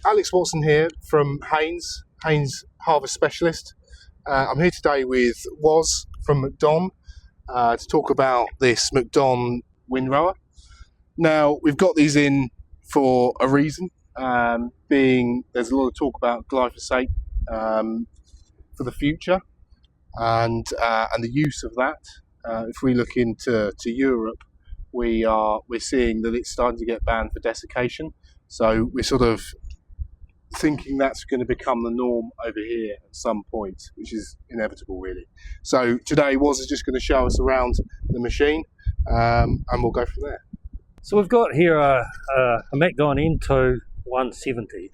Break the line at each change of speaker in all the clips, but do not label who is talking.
Alex Watson here from Haynes Harvest Specialist. I'm here today with Woz from MacDon to talk about this MacDon windrower. Now, we've got these in for a reason, being there's a lot of talk about glyphosate for the future and the use of that. If we look into Europe, we're seeing that it's starting to get banned for desiccation. So we're sort of thinking that's going to become the norm over here at some point, which is inevitable, really. So today, Woz is just going to show us around the machine, and we'll go from there.
So we've got here a MacDon N2 170.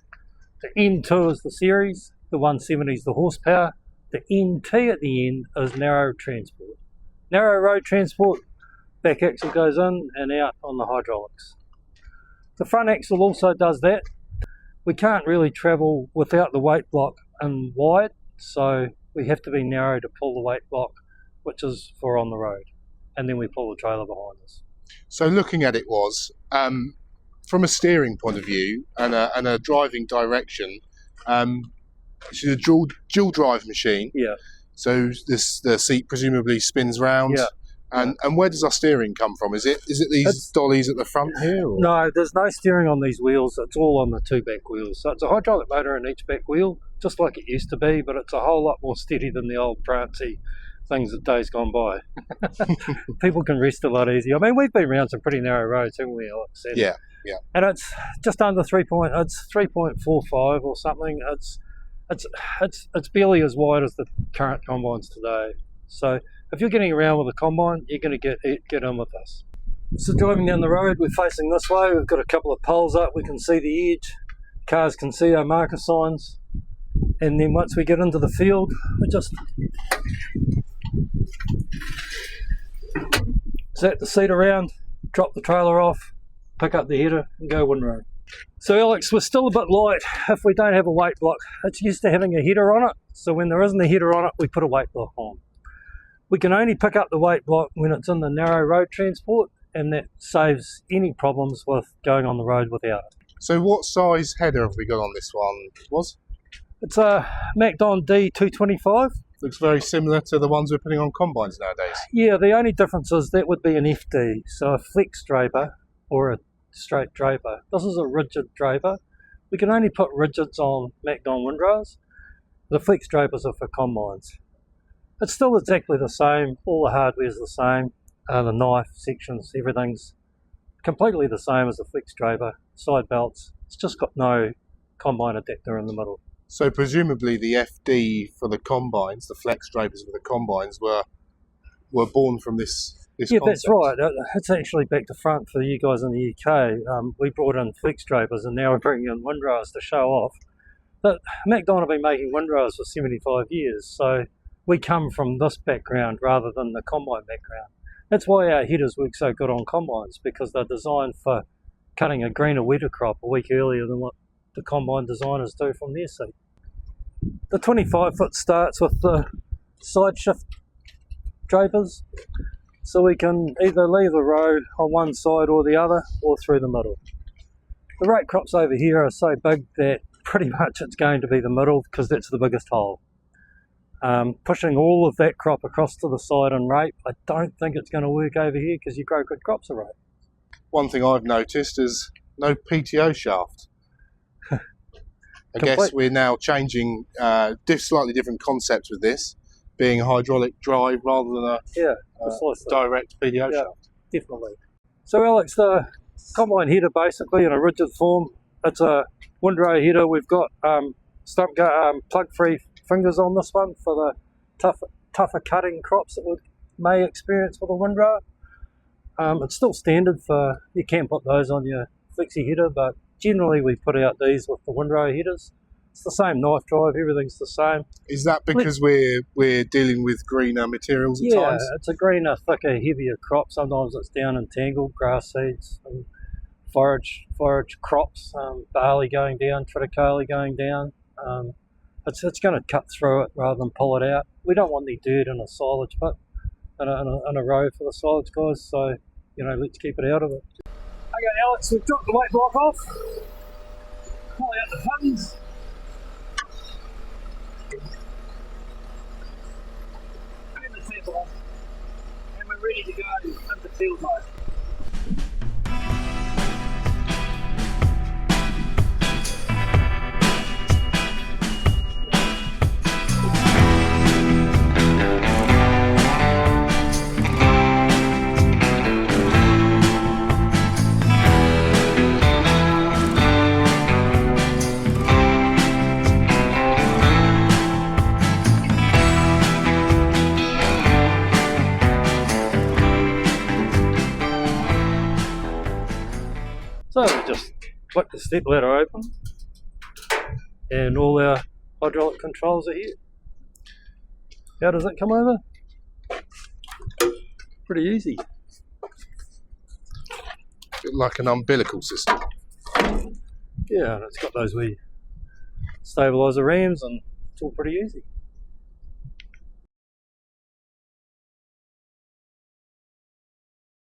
The N2 is the series, the 170 is the horsepower, the NT at the end is narrow transport. Narrow road transport, back axle goes in and out on the hydraulics. The front axle also does that. We can't really travel without the weight block in wide, so we have to be narrow to pull the weight block, which is for on the road, and then we pull the trailer behind us.
So looking at it, Woz, from a steering point of view and a driving direction, it's a dual drive machine.
Yeah.
So the seat presumably spins round.
Yeah.
And where does our steering come from? Is it these dollies at the front here? Or?
No, there's no steering on these wheels. It's all on the two back wheels. So it's a hydraulic motor in each back wheel, just like it used to be, but it's a whole lot more steady than the old prancy things of days gone by. People can rest a lot easier. I mean, we've been around some pretty narrow roads, haven't we, Alex?
Yeah.
And it's just under 3.45 or something. It's barely as wide as the current combines today. So if you're getting around with a combine, you're going to get in with us. So driving down the road, we're facing this way. We've got a couple of poles up. We can see the edge. Cars can see our marker signs. And then once we get into the field, we just zap the seat around, drop the trailer off, pick up the header and go windrow. So Alex, we're still a bit light if we don't have a weight block. It's used to having a header on it. So when there isn't a header on it, we put a weight block on. We can only pick up the weight block when it's in the narrow road transport, and that saves any problems with going on the road without it.
So what size header have we got on this one, Woz?
It's a MacDon D225.
Looks very similar to the ones we're putting on combines nowadays.
Yeah, the only difference is that would be an FD, so a flex draper or a straight draper. This is a rigid draper. We can only put rigids on MacDon windrowers. The flex drapers are for combines. It's still exactly the same, all the hardware's the same, the knife sections, everything's completely the same as a flex draper, side belts, it's just got no combine adapter in the middle.
So presumably the FD for the combines, the flex drapers for the combines were born from this
yeah,
concept.
That's right, it's actually back to front for you guys in the UK. We brought in flex drapers and now we're bringing in windrowers to show off. But MacDon have been making windrowers for 75 years, so we come from this background rather than the combine background. That's why our headers work so good on combines, because they're designed for cutting a greener, wetter crop a week earlier than what the combine designers do from their seat. The 25 foot starts with the side shift drapers, so we can either leave the road on one side or the other, or through the middle. The rake crops over here are so big that pretty much it's going to be the middle, because that's the biggest hole. Pushing all of that crop across to the side and rape, I don't think it's going to work over here because you grow good crops of rape.
One thing I've noticed is no PTO shaft. I guess we're now changing slightly different concepts with this, being a hydraulic drive rather than a direct PTO shaft.
Definitely. So Alex, the combine header basically in a rigid form, it's a windrow header. We've got plug-free fingers on this one for the tougher cutting crops that we may experience with a windrower. It's still standard for, you can put those on your flexi header, but generally we put out these with the windrower headers. It's the same knife drive, everything's the same.
Is that because we're dealing with greener materials at times?
Yeah, it's a greener, thicker, heavier crop. Sometimes it's down entangled, grass seeds and forage crops, barley going down, triticale going down. It's going to cut through it rather than pull it out. We don't want any dirt in a silage pit, in a row for the silage guys, so let's keep it out of it. Okay Alex, we've dropped the weight block off, pull out the Haynes. In the table, and we're ready to go into field mode. So we just flick the step ladder open and all our hydraulic controls are here. How does it come over? Pretty easy.
Bit like an umbilical system.
Yeah, and it's got those wee stabiliser rams and it's all pretty easy.